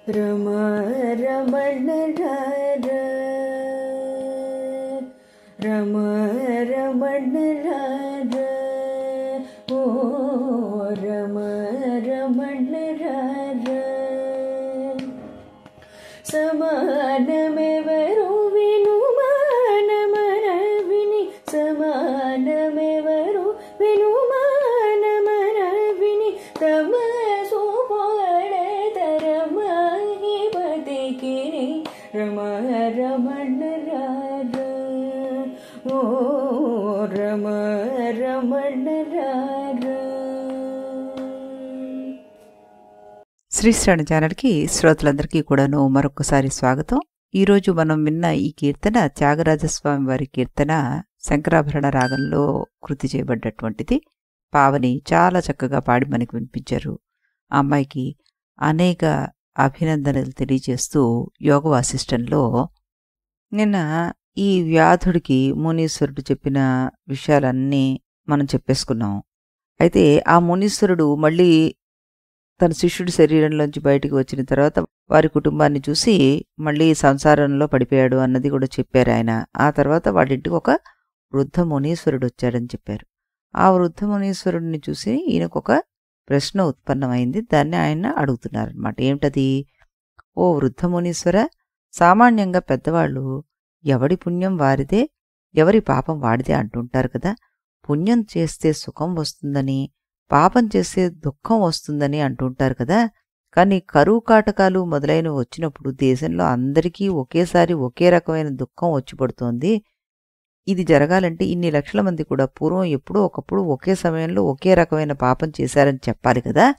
రమ రమణ రార రమ రమణ రార ఓ రమ రమణ రార సమానమెవరు వినుమానమన విని సమానమెవరు వినుమానమన విని తమసు పోడతరమహి బతికిని రమ రమణ రార ఓ రమ రమణ రార. శ్రీశ్రవణ ఛానల్కి శ్రోతలందరికీ కూడాను మరొకసారి స్వాగతం. ఈరోజు మనం విన్న ఈ కీర్తన త్యాగరాజస్వామి వారి కీర్తన శంకరాభరణ రాగంలో కృతి చేయబడ్డటువంటిది. పావని చాలా చక్కగా పాడి మనకు వినిపించారు. ఆ అమ్మాయికి అనేక అభినందనలు తెలియజేస్తూ యోగ వాసిష్టంలో నిన్న ఈ వ్యాధుడికి మునీశ్వరుడు చెప్పిన విషయాలన్నీ మనం చెప్పేసుకున్నాం. అయితే ఆ మునీశ్వరుడు మళ్ళీ తన శిష్యుడి శరీరంలోంచి బయటికి వచ్చిన తర్వాత వారి కుటుంబాన్ని చూసి మళ్ళీ సంసారంలో పడిపోయాడు అన్నది కూడా చెప్పారు ఆయన. ఆ తర్వాత వాళ్ళ ఇంటికి ఒక వృద్ధ మునీశ్వరుడు వచ్చాడని చెప్పారు. ఆ వృద్ధ మునీశ్వరుడిని చూసి ఈయనకు ఒక ప్రశ్న ఉత్పన్నమైంది. దాన్ని ఆయన అడుగుతున్నారనమాట. ఏమిటది? ఓ వృద్ధ మునీశ్వర, సామాన్యంగా పెద్దవాళ్ళు ఎవడి పుణ్యం వారిదే, ఎవరి పాపం వాడిదే అంటుంటారు కదా. పుణ్యం చేస్తే సుఖం వస్తుందని, పాపం చేస్తే దుఃఖం వస్తుందని అంటుంటారు కదా. కానీ కరువు కాటకాలు మొదలైనవి వచ్చినప్పుడు దేశంలో అందరికీ ఒకేసారి ఒకే రకమైన దుఃఖం వచ్చి పడుతోంది. ఇది జరగాలంటే ఇన్ని లక్షల మంది కూడా పూర్వం ఎప్పుడో ఒకప్పుడు ఒకే సమయంలో ఒకే రకమైన పాపం చేశారని చెప్పాలి కదా.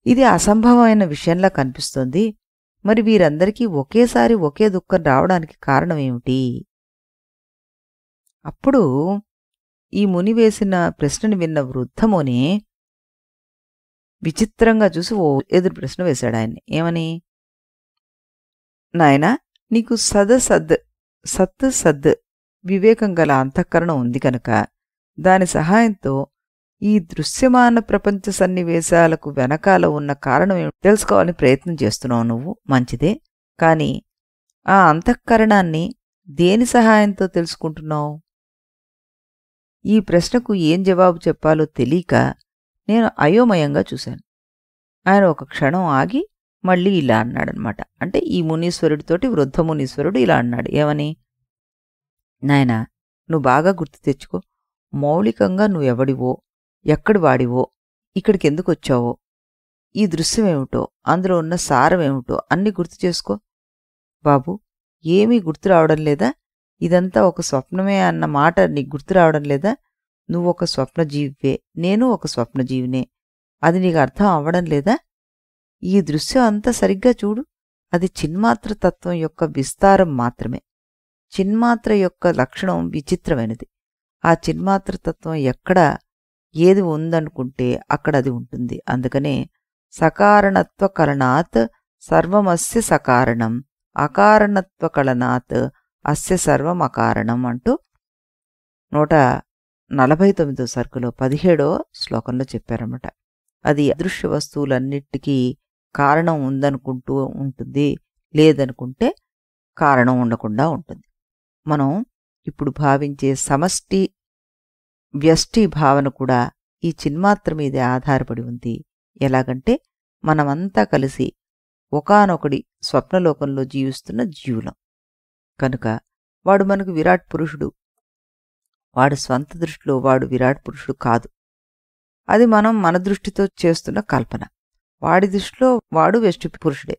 ఇది అసంభవమైన విషయంలా కనిపిస్తోంది. మరి వీరందరికీ ఒకేసారి ఒకే దుఃఖం రావడానికి కారణం ఏమిటి? అప్పుడు ఈ ముని వేసిన ప్రశ్నని విన్న వృద్ధముని విచిత్రంగా చూసి ఓ ఎదురు ప్రశ్న వేశాడు ఆయన్ని. ఏమని? నాయనా, నీకు సత్ వివేకం గల అంతఃకరణం ఉంది కనుక దాని సహాయంతో ఈ దృశ్యమాన ప్రపంచ సన్నివేశాలకు వెనకాల ఉన్న కారణం ఏమిటి తెలుసుకోవాలని ప్రయత్నం చేస్తున్నావు నువ్వు. మంచిదే. కాని ఆ అంతఃకరణాన్ని దేని సహాయంతో తెలుసుకుంటున్నావు? ఈ ప్రశ్నకు ఏం జవాబు చెప్పాలో తెలియక నేను అయోమయంగా చూశాను. ఆయన ఒక క్షణం ఆగి మళ్ళీ ఇలా అన్నాడనమాట. అంటే ఈ మునీశ్వరుడితోటి వృద్ధ మునీశ్వరుడు ఇలా అన్నాడు. ఏమని? నాయనా, నువ్వు బాగా గుర్తు తెచ్చుకో. మౌలికంగా నువ్వెవడివో, ఎక్కడి వాడివో, ఇక్కడికి ఎందుకు వచ్చావో, ఈ దృశ్యమేమిటో, అందులో ఉన్న సారమేమిటో అన్నీ గుర్తు చేసుకో. బాబు, ఏమీ గుర్తు రావడం లేదా? ఇదంతా ఒక స్వప్నమే అన్న మాట నీకు గుర్తు రావడం లేదా? నువ్వొక స్వప్నజీవివే, నేను ఒక స్వప్నజీవినే. అది నీకు అర్థం అవ్వడం లేదా? ఈ దృశ్యం అంతా సరిగ్గా చూడు. అది చిన్మాత్ర తత్వం యొక్క విస్తారం మాత్రమే. చిన్మాత్ర యొక్క లక్షణం విచిత్రమైనది. ఆ చిన్మాత్ర తత్వం ఎక్కడ ఏది ఉందనుకుంటే అక్కడ అది ఉంటుంది. అందుకనే సకారణత్వ కలనాత్ సర్వమస్య సకారణం, అకారణత్వ కలనాత్ అస్య సర్వం అకారణం అంటూ 149వ సర్గలో 17వ శ్లోకంలో చెప్పారన్నమాట. అది అదృశ్య వస్తువులన్నిటికీ కారణం ఉందనుకుంటూ ఉంటుంది, లేదనుకుంటే కారణం ఉండకుండా ఉంటుంది. మనం ఇప్పుడు భావించే సమష్టి వ్యష్టి భావన కూడా ఈ చిన్మాత్ర మీదే ఆధారపడి ఉంది. ఎలాగంటే మనమంతా కలిసి ఒకానొకడి స్వప్నలోకంలో జీవిస్తున్న జీవులం కనుక వాడు మనకు విరాట్ పురుషుడు. వాడు స్వంత దృష్టిలో వాడు విరాట్ పురుషుడు కాదు. అది మనం మన దృష్టితో చేస్తున్న కల్పన. వాడి దృష్టిలో వాడు వ్యష్టి పురుషుడే.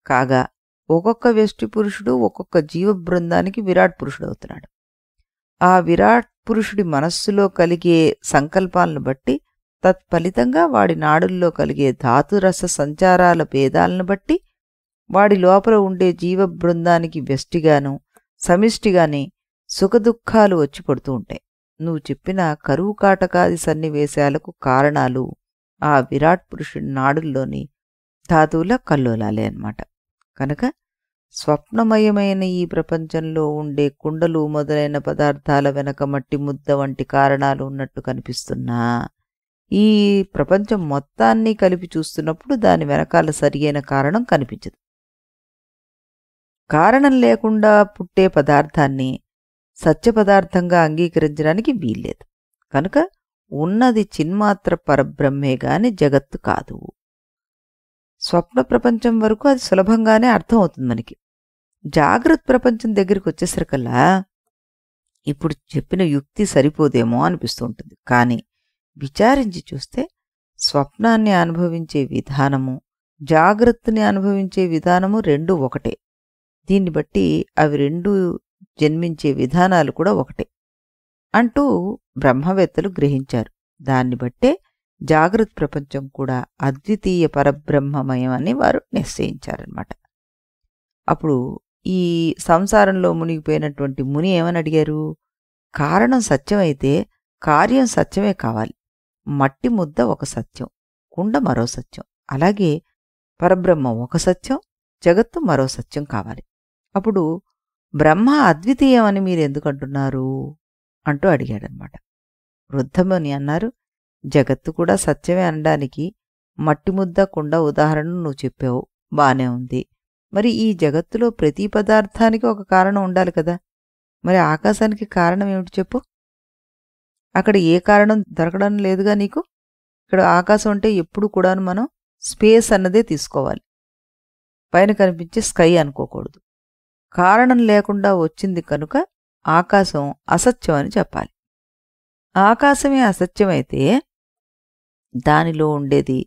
కాగా ఒక్కొక్క వ్యష్టి పురుషుడు ఒక్కొక్క జీవ బృందానికి విరాట్ పురుషుడు అవుతున్నాడు. ఆ విరాట్ పురుషుడి మనస్సులో కలిగే సంకల్పాలను బట్టి, తత్ఫలితంగా వాడి నాడుల్లో కలిగే ధాతురస సంచారాల భేదాలను బట్టి వాడి లోపల ఉండే జీవ బృందానికి వ్యష్టిగాను సమిష్టిగానే సుఖదుఖాలు వచ్చి పడుతూ ఉంటాయి. నువ్వు చెప్పిన కరువు కాటకాది సన్నివేశాలకు కారణాలు ఆ విరాట్ పురుషుడి నాడుల్లోని ధాతువుల కల్లోలాలే అన్నమాట. కనుక స్వప్నమయమైన ఈ ప్రపంచంలో ఉండే కుండలు మొదలైన పదార్థాల వెనక మట్టి ముద్ద వంటి కారణాలు ఉన్నట్టు కనిపిస్తున్నా ఈ ప్రపంచం మొత్తాన్ని కలిపి చూస్తున్నప్పుడు దాని వెనకాల సరియైన కారణం కనిపించదు. కారణం లేకుండా పుట్టే పదార్థాన్ని సత్య పదార్థంగా అంగీకరించడానికి వీల్లేదు. కనుక ఉన్నది చిన్మాత్ర పరబ్రహ్మే గాని జగత్తు కాదు. స్వప్న ప్రపంచం వరకు అది సులభంగానే అర్థమవుతుంది మనకి. జాగ్రత్త ప్రపంచం దగ్గరికి వచ్చేసరికల్లా ఇప్పుడు చెప్పిన యుక్తి సరిపోదేమో అనిపిస్తూ ఉంటుంది. కానీ విచారించి చూస్తే స్వప్నాన్ని అనుభవించే విధానము, జాగ్రత్తని అనుభవించే విధానము రెండూ ఒకటే. దీన్ని బట్టి అవి రెండు జన్మించే విధానాలు కూడా ఒకటే అంటూ బ్రహ్మవేత్తలు గ్రహించారు. దాన్ని బట్టే జాగ్రత్త ప్రపంచం కూడా అద్వితీయ పరబ్రహ్మమయం అని వారు నిశ్చయించారన్నమాట. అప్పుడు ఈ సంసారంలో మునిగిపోయినటువంటి ముని ఏమని అడిగారు? కారణం సత్యమైతే కార్యం సత్యమే కావాలి. మట్టి ముద్ద ఒక సత్యం, కుండ మరో సత్యం. అలాగే పరబ్రహ్మం ఒక సత్యం, జగత్తు మరో సత్యం కావాలి. అప్పుడు బ్రహ్మ అద్వితీయం అని మీరు ఎందుకంటున్నారు అంటూ అడిగాడనమాట. వృద్ధముని అన్నారు, జగత్తు కూడా సత్యమే అనడానికి మట్టి ముద్ద కుండ ఉదాహరణను నువ్వు చెప్పావు, బానే ఉంది. మరి ఈ జగత్తులో ప్రతి పదార్థానికి ఒక కారణం ఉండాలి కదా. మరి ఆకాశానికి కారణం ఏమిటి చెప్పు? అక్కడ ఏ కారణం దొరకడం లేదుగా నీకు. ఇక్కడ ఆకాశం అంటే ఎప్పుడు కూడాను మనం స్పేస్ అన్నదే తీసుకోవాలి, పైన కనిపించే స్కై అనుకోకూడదు. కారణం లేకుండా వచ్చింది కనుక ఆకాశం అసత్యం అని చెప్పాలి. ఆకాశమే అసత్యమైతే దానిలో ఉండేది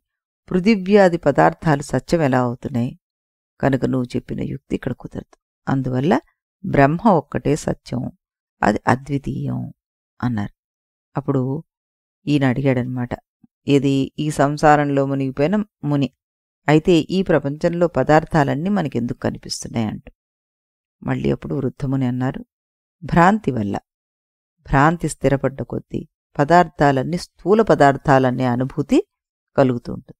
పృథివ్యాది పదార్థాలు సత్యం ఎలా అవుతున్నాయి? కనుక నువ్వు చెప్పిన యుక్తి ఇక్కడ కుదరదు. అందువల్ల బ్రహ్మ ఒక్కటే సత్యం, అది అద్వితీయం అన్నారు. అప్పుడు ఈయన అడిగాడనమాట, ఏది ఈ సంసారంలో మునిగిపోయిన ముని, అయితే ఈ ప్రపంచంలో పదార్థాలన్నీ మనకెందుకు కనిపిస్తున్నాయి అంటూ. మళ్ళీ అప్పుడు వృద్ధముని అన్నారు, భ్రాంతి వల్ల. భ్రాంతి స్థిరపడ్డ కొద్దీ పదార్థాలన్నీ స్థూల పదార్థాలనే అనుభూతి కలుగుతూ ఉంటుంది.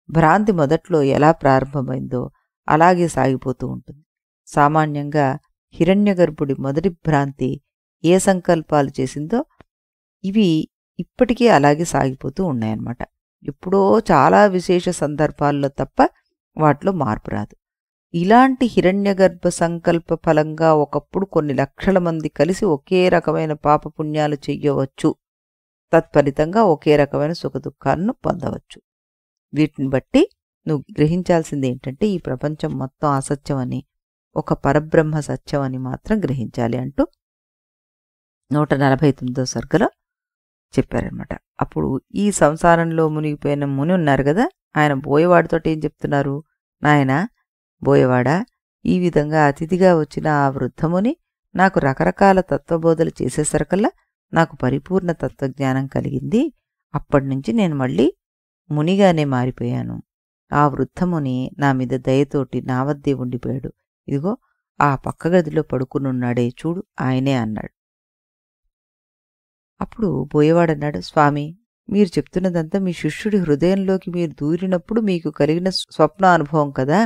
భ్రాంతి మొదట్లో ఎలా ప్రారంభమైందో అలాగే సాగిపోతూ ఉంటుంది. సామాన్యంగా హిరణ్యగర్భుడి మొదటి భ్రాంతి ఏ సంకల్పాలు చేసిందో ఇవి ఇప్పటికీ అలాగే సాగిపోతూ ఉన్నాయన్నమాట. ఎప్పుడో చాలా విశేష సందర్భాల్లో తప్ప వాటిలో మార్పు రాదు. ఇలాంటి హిరణ్యగర్భ సంకల్ప ఫలంగా ఒకప్పుడు కొన్ని లక్షల మంది కలిసి ఒకే రకమైన పాపపుణ్యాలు చెయ్యవచ్చు, తత్ఫలితంగా ఒకే రకమైన సుఖదుఖాలను పొందవచ్చు. వీటిని బట్టి నువ్వు గ్రహించాల్సింది ఏంటంటే ఈ ప్రపంచం మొత్తం అసత్యమని, ఒక పరబ్రహ్మ సత్యమని మాత్రం గ్రహించాలి అంటూ 149వ సర్గలో చెప్పారనమాట. అప్పుడు ఈ సంసారంలో మునిగిపోయిన ముని ఉన్నారు కదా, ఆయన బోయవాడితో ఏం చెప్తున్నారు? నాయనా బోయవాడా, ఈ విధంగా అతిథిగా వచ్చిన ఆ వృద్ధముని నాకు రకరకాల తత్వబోధలు చేసేసరికల్లా నాకు పరిపూర్ణ తత్వజ్ఞానం కలిగింది. అప్పటినుంచి నేను మళ్ళీ మునిగానే మారిపోయాను. ఆ వృద్ధముని నా మీద దయతోటి నా వద్దే ఉండిపోయాడు. ఇదిగో ఆ పక్క గదిలో పడుకునున్నాడే చూడు, ఆయనే అన్నాడు. అప్పుడు బోయవాడన్నాడు, స్వామి, మీరు చెప్తున్నదంతా మీ శిష్యుడి హృదయంలోకి మీరు దూరినప్పుడు మీకు కలిగిన స్వప్న అనుభవం కదా.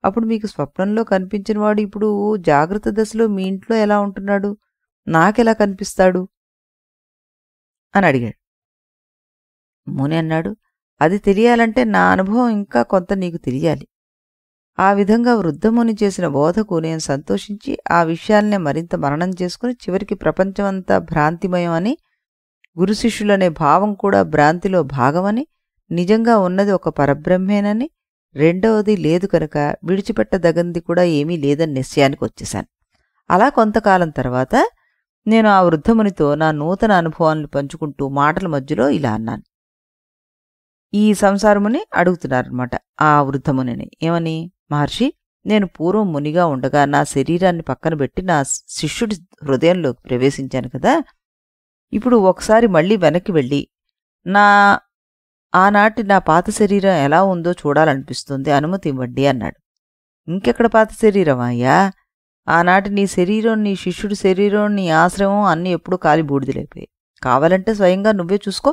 అప్పుడు మీకు స్వప్నంలో కనిపించిన వాడు ఇప్పుడు జాగ్రత్త దశలో మీ ఇంట్లో ఎలా ఉంటున్నాడు, నాకెలా కనిపిస్తాడు అని అడిగాడు. ముని అన్నాడు, అది తెలియాలంటే నా అనుభవం ఇంకా కొంత నీకు తెలియాలి. ఆ విధంగా వృద్ధముని చేసిన బోధకు నేను సంతోషించి ఆ విషయాలనే మరింత మననం చేసుకుని చివరికి ప్రపంచమంతా భ్రాంతిమయం అని, గురు శిష్యులనే భావం కూడా భ్రాంతిలో భాగమని, నిజంగా ఉన్నది ఒక పరబ్రహ్మేనని, రెండవది లేదు కనుక విడిచిపెట్టదగంది కూడా ఏమీ లేదని నిశ్చయానికి వచ్చేశాను. అలా కొంతకాలం తర్వాత నేను ఆ వృద్ధమునితో నా నూతన అనుభవాలను పంచుకుంటూ మాటల మధ్యలో ఇలా అన్నాను. ఈ సంసారముని అడుగుతున్నారనమాట ఆ వృద్ధమునిని, ఏమని? మహర్షి, నేను పూర్వం మునిగా ఉండగా నా శరీరాన్ని పక్కన పెట్టి నా శిష్యుడి హృదయంలోకి ప్రవేశించాను కదా. ఇప్పుడు ఒకసారి మళ్ళీ వెనక్కి వెళ్ళి ఆనాటి నా పాత శరీరం ఎలా ఉందో చూడాలనిపిస్తుంది, అనుమతి ఇవ్వండి అన్నాడు. ఇంకెక్కడ పాత శరీరం అయ్యా? ఆనాటి నీ శరీరం, నీ శిష్యుడి శరీరం, నీ ఆశ్రమం అన్నీ ఎప్పుడూ కాలి బూడిదలైపోయాయి. కావాలంటే స్వయంగా నువ్వే చూసుకో.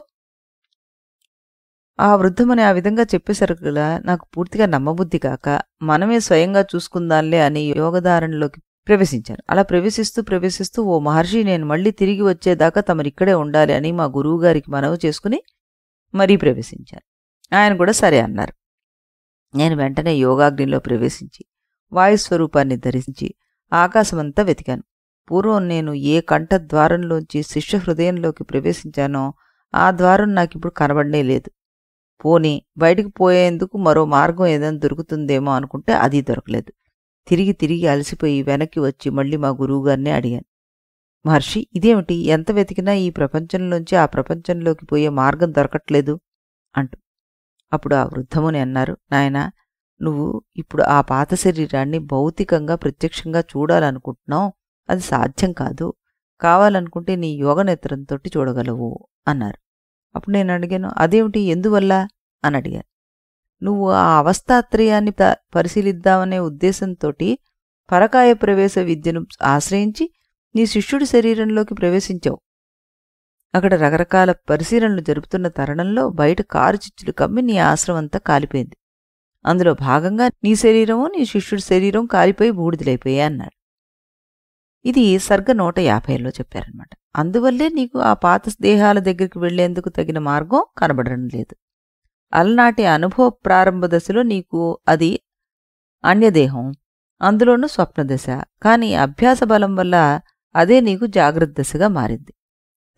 ఆ వృద్ధముని ఆ విధంగా చెప్పేసరికలా నాకు పూర్తిగా నమ్మబుద్ధి కాక మనమే స్వయంగా చూసుకుందాంలే అని యోగధారణలోకి ప్రవేశించాను. అలా ప్రవేశిస్తూ ఓ మహర్షి, నేను మళ్ళీ తిరిగి వచ్చేదాకా తమరిక్కడే ఉండాలి అని మా గురువుగారికి మనవి చేసుకుని మరీ ప్రవేశించాను. ఆయన కూడా సరే అన్నారు. నేను వెంటనే యోగాగ్నిలో ప్రవేశించి వాయుస్వరూపాన్ని ధరించి ఆకాశమంతా వెతికాను. పూర్వం నేను ఏ కంఠ ద్వారంలోంచి శిష్య హృదయంలోకి ప్రవేశించానో ఆ ద్వారం నాకిప్పుడు కనబడనే లేదు. పోనీ బయటికి పోయేందుకు మరో మార్గం ఏదైనా దొరుకుతుందేమో అనుకుంటే అది దొరకలేదు. తిరిగి అలసిపోయి వెనక్కి వచ్చి మళ్ళీ మా గురువుగారిని అడిగాను. మహర్షి, ఇదేమిటి, ఎంత వెతికినా ఈ ప్రపంచంలోంచి ఆ ప్రపంచంలోకి పోయే మార్గం దొరకట్లేదు అంటూ. అప్పుడు ఆ వృద్ధముని అన్నారు, నాయనా, నువ్వు ఇప్పుడు ఆ పాత శరీరాన్ని భౌతికంగా ప్రత్యక్షంగా చూడాలనుకుంటున్నావు. అది సాధ్యం కాదు. కావాలనుకుంటే నీ యోగనేత్రంతో చూడగలవు అన్నారు. అప్పుడు నేను అడిగాను, అదేమిటి, ఎందువల్ల అని అడిగాను. నువ్వు ఆ అవస్థాత్రయాన్ని పరిశీలిద్దామనే ఉద్దేశంతో పరకాయ ప్రవేశ విద్యను ఆశ్రయించి నీ శిష్యుడి శరీరంలోకి ప్రవేశించావు. అక్కడ రకరకాల పరిశీలనలు జరుపుతున్న తరుణంలో బయట కారు చిచ్చులు కమ్మి నీ ఆశ్రమం అంతా కాలిపోయింది. అందులో భాగంగా నీ శరీరము నీ శిష్యుడి శరీరం కాలిపోయి బూడిదలైపోయాయి అన్నాడు. ఇది సర్గ 150లో చెప్పారనమాట. అందువల్లే నీకు ఆ పాత దేహాల దగ్గరికి వెళ్లేందుకు తగిన మార్గం కనబడడం లేదు. అలనాటి అనుభవ ప్రారంభ దశలో నీకు అది అన్యదేహం, అందులోనూ స్వప్నదశ. కానీ అభ్యాస బలం వల్ల అదే నీకు జాగ్రత్త దశగా మారింది.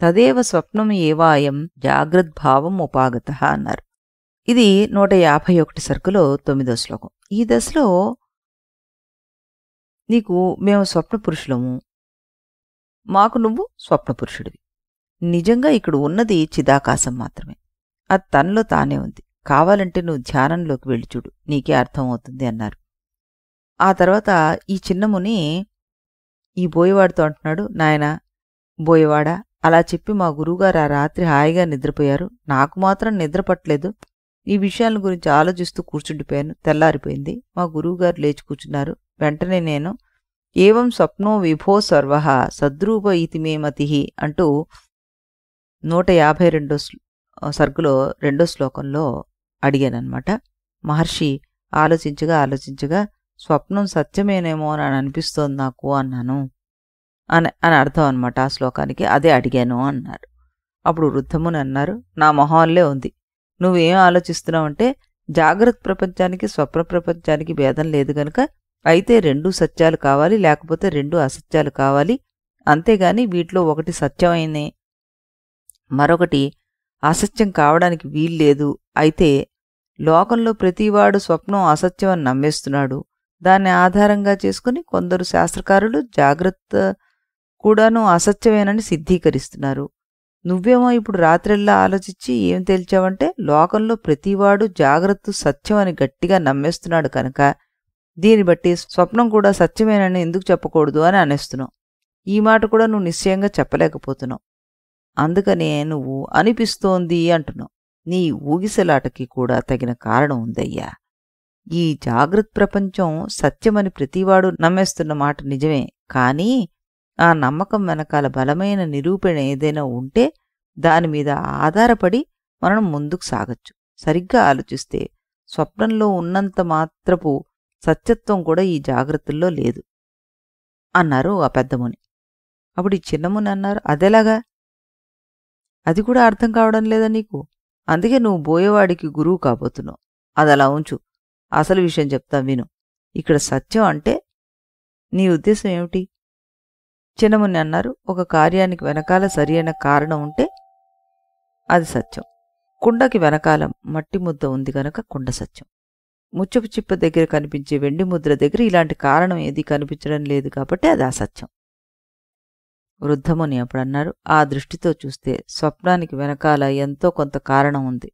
తదేవ స్వప్నం ఏవాయం జాగ్రద్భావం ఉపాగత అన్నారు. ఇది 151 సర్గలో 9వ శ్లోకం. ఈ దశలో నీకు మేము స్వప్న పురుషులము, మాకు నువ్వు స్వప్న పురుషుడివి. నిజంగా ఇక్కడ ఉన్నది చిదాకాశం మాత్రమే. అది తనలో తానే ఉంది. కావాలంటే నువ్వు ధ్యానంలోకి వెళ్ళి చూడు, నీకే అర్థమవుతుంది అన్నారు. ఆ తర్వాత ఈ చిన్నముని ఈ బోయవాడితో అంటున్నాడు, నాయనా బోయవాడా, అలా చెప్పి మా గురువుగారు ఆ రాత్రి హాయిగా నిద్రపోయారు. నాకు మాత్రం నిద్ర పట్టలేదు. ఈ విషయాల గురించి ఆలోచిస్తూ కూర్చుండిపోయాను. తెల్లారిపోయింది. మా గురువుగారు లేచి కూర్చున్నారు. వెంటనే నేను ఏవం స్వప్నో విభో సర్వః సద్రూప ఇతి మే మతిః అంటూ 152 సర్గులో 2వ శ్లోకంలో అడిగానమాట. మహర్షి ఆలోచించగా స్వప్నం సత్యమేనేమో అని అనిపిస్తోంది నాకు అన్నాను అని అర్థం అనమాట ఆ శ్లోకానికి. అదే అడిగాను అన్నారు. అప్పుడు వృద్ధముని అన్నారు, నా మొహంలే ఉంది. నువ్వేం ఆలోచిస్తున్నావంటే జాగ్రత్త ప్రపంచానికి స్వప్న ప్రపంచానికి భేదం లేదు గనుక అయితే 2 సత్యాలు కావాలి, లేకపోతే 2 అసత్యాలు కావాలి. అంతేగాని వీటిలో ఒకటి సత్యమైనే మరొకటి అసత్యం కావడానికి వీల్లేదు. అయితే లోకంలో ప్రతివాడు స్వప్నం అసత్యం అని నమ్మేస్తున్నాడు. దాన్ని ఆధారంగా చేసుకుని కొందరు శాస్త్రకారులు జాగ్రత్త కూడాను అసత్యమేనని సిద్ధీకరిస్తున్నారు. నువ్వేమో ఇప్పుడు రాత్రెల్లా ఆలోచించి ఏం తేల్చావంటే లోకంలో ప్రతివాడు జాగ్రత్త సత్యం అని గట్టిగా నమ్మేస్తున్నాడు కనుక దీన్ని బట్టి స్వప్నం కూడా సత్యమేనని ఎందుకు చెప్పకూడదు అని అనేస్తున్నావు. ఈ మాట కూడా నువ్వు నిశ్చయంగా చెప్పలేకపోతున్నావు. అందుకనే నువ్వు అనిపిస్తోంది అంటున్నావు. నీ ఊగిసలాటకి కూడా తగిన కారణం ఉందయ్యా. ఈ జాగ్రత్త ప్రపంచం సత్యమని ప్రతివాడు నమ్మేస్తున్న మాట నిజమే. కానీ ఆ నమ్మకం వెనకాల బలమైన నిరూపణ ఏదైనా ఉంటే దానిమీద ఆధారపడి మనం ముందుకు సాగచ్చు. సరిగ్గా ఆలోచిస్తే స్వప్నంలో ఉన్నంత మాత్రపు సత్యత్వం కూడా ఈ జాగ్రత్తల్లో లేదు అన్నారు ఆ పెద్దముని. అప్పుడు ఈ చిన్నముని అన్నారు, అదెలాగా? అది కూడా అర్థం కావడం లేదా నీకు? అందుకే నువ్వు బోయేవాడికి గురువు కాబోతున్నావు. అది అలా ఉంచు. అసలు విషయం చెప్తా విను. ఇక్కడ సత్యం అంటే నీ ఉద్దేశం ఏమిటి? చిన్నముని అన్నారు, ఒక కార్యానికి వెనకాల సరియైన కారణం ఉంటే అది సత్యం. కుండకి వెనకాల మట్టి ముద్ద ఉంది కనుక కుండ సత్యం. ముచ్చపు చిప్ప దగ్గర కనిపించే వెండి ముద్ర దగ్గర ఇలాంటి కారణం ఏది కనిపించడం లేదు కాబట్టి అది అసత్యం. వృద్ధముని అప్పుడన్నారు, ఆ దృష్టితో చూస్తే స్వప్నానికి వెనకాల ఎంతో కొంత కారణం ఉంది.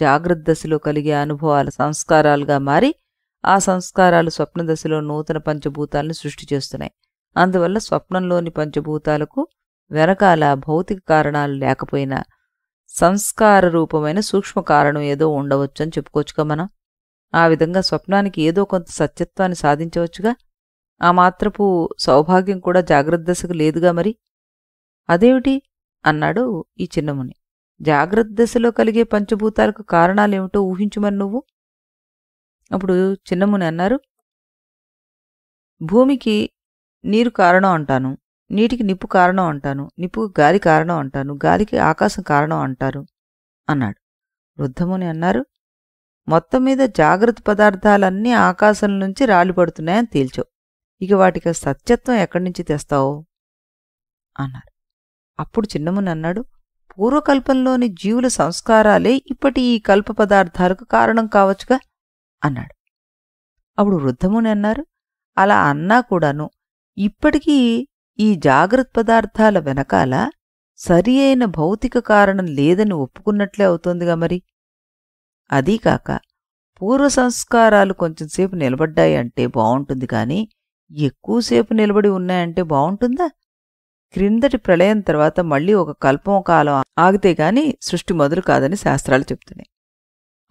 జాగ్రత్త దశలో కలిగే అనుభవాల సంస్కారాలుగా మారి ఆ సంస్కారాలు స్వప్న దశలో నూతన పంచభూతాలను సృష్టి చేస్తున్నాయి. అందువల్ల స్వప్నంలోని పంచభూతాలకు వెనకాల భౌతిక కారణాలు లేకపోయినా సంస్కార రూపమైన సూక్ష్మ కారణం ఏదో ఉండవచ్చు అని చెప్పుకోవచ్చుగా మనం. ఆ విధంగా స్వప్నానికి ఏదో కొంత సత్యత్వాన్ని సాధించవచ్చుగా. ఆ మాత్రపు సౌభాగ్యం కూడా జాగ్రత్త దశకు లేదుగా మరి. అదేమిటి అన్నాడు ఈ చిన్నముని. జాగ్రత్త దశలో కలిగే పంచభూతాలకు కారణాలేమిటో ఊహించుమని నువ్వు. అప్పుడు చిన్నముని అన్నారు, భూమికి నీరు కారణం అంటాను, నీటికి నిప్పు కారణం అంటాను, నిప్పుకు గాలి కారణం అంటాను, గాలికి ఆకాశం కారణం అంటారు అన్నాడు. వృద్ధముని అన్నారు, మొత్తం మీద జాగ్రత్త పదార్థాలన్నీ ఆకాశం నుంచి రాలిపడుతున్నాయని తేల్చావు. ఇక వాటికి సత్యత్వం ఎక్కడి నుంచి తెస్తావు అన్నారు. అప్పుడు చిన్నముని అన్నాడు, పూర్వకల్పంలోని జీవుల సంస్కారాలే ఇప్పటి ఈ కల్ప పదార్థాలకు కారణం కావచ్చుగా అన్నాడు. అప్పుడు వృద్ధముని అన్నారు, అలా అన్నా కూడాను ఇప్పటికీ ఈ జాగ్రత్త పదార్థాల వెనకాల సరి అయిన భౌతిక కారణం లేదని ఒప్పుకున్నట్లే అవుతోందిగా మరి. అదీకాక పూర్వ సంస్కారాలు కొంచెంసేపు నిలబడ్డాయి అంటే బావుంటుంది కానీ ఎక్కువసేపు నిలబడి ఉన్నాయంటే బావుంటుందా? క్రిందటి ప్రళయం తర్వాత మళ్ళీ ఒక కల్పం కాలం ఆగితే గాని సృష్టి మొదలు కాదని శాస్త్రాలు చెప్తున్నాయి.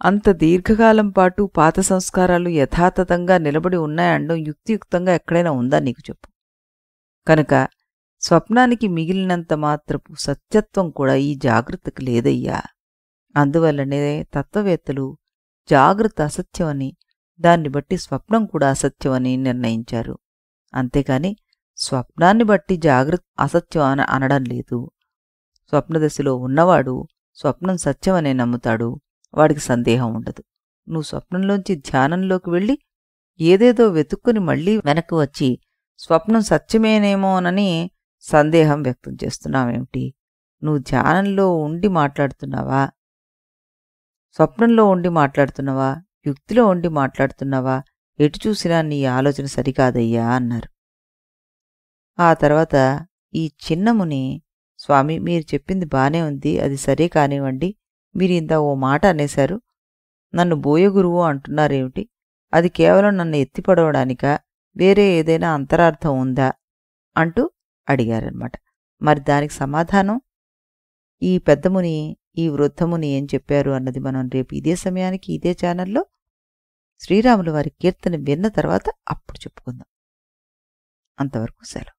అంత దీర్ఘకాలం పాటు పాత సంస్కారాలు యథాతథంగా నిలబడి ఉన్నాయనడం యుక్తియుక్తంగా ఎక్కడైనా ఉందా నీకు చెప్పు. కనుక స్వప్నానికి మిగిలినంత మాత్రపు సత్యత్వం కూడా ఈ జాగ్రత్తకు లేదయ్యా. అందువల్లనే తత్వవేత్తలు జాగ్రత్త అసత్యమని, దాన్ని బట్టి స్వప్నం కూడా అసత్యమని నిర్ణయించారు. అంతేకాని స్వప్నాన్ని బట్టి జాగ్రత్త అసత్యం అనడం లేదు. స్వప్నదశలో ఉన్నవాడు స్వప్నం సత్యమనే నమ్ముతాడు, వాడికి సందేహం ఉండదు. నువ్వు స్వప్నంలోంచి ధ్యానంలోకి వెళ్ళి ఏదేదో వెతుక్కుని మళ్ళీ వెనక్కి వచ్చి స్వప్నం సత్యమేనేమోనని సందేహం వ్యక్తం చేస్తున్నావేమిటి? నువ్వు ధ్యానంలో ఉండి మాట్లాడుతున్నావా, స్వప్నంలో ఉండి మాట్లాడుతున్నావా, యుక్తిలో ఉండి మాట్లాడుతున్నావా? ఎటు చూసినా నీ ఆలోచన సరికాదయ్యా అన్నారు. ఆ తర్వాత ఈ చిన్నముని, స్వామి మీరు చెప్పింది బానే ఉంది, అది సరే కానివ్వండి, మీరు ఇంత ఓ మాట అనేశారు, నన్ను బోయగురువు అంటున్నారేమిటి? అది కేవలం నన్ను ఎత్తిపడవడానికా, వేరే ఏదైనా అంతరార్థం ఉందా అంటూ అడిగారనమాట. మరి దానికి సమాధానం ఈ పెద్దముని ఈ వృద్ధముని ఏం చెప్పారు అన్నది మనం రేపు ఇదే సమయానికి ఇదే ఛానల్లో శ్రీరాముల వారి కీర్తన విన్న తర్వాత అప్పుడు చెప్పుకుందాం. అంతవరకు సెలవు.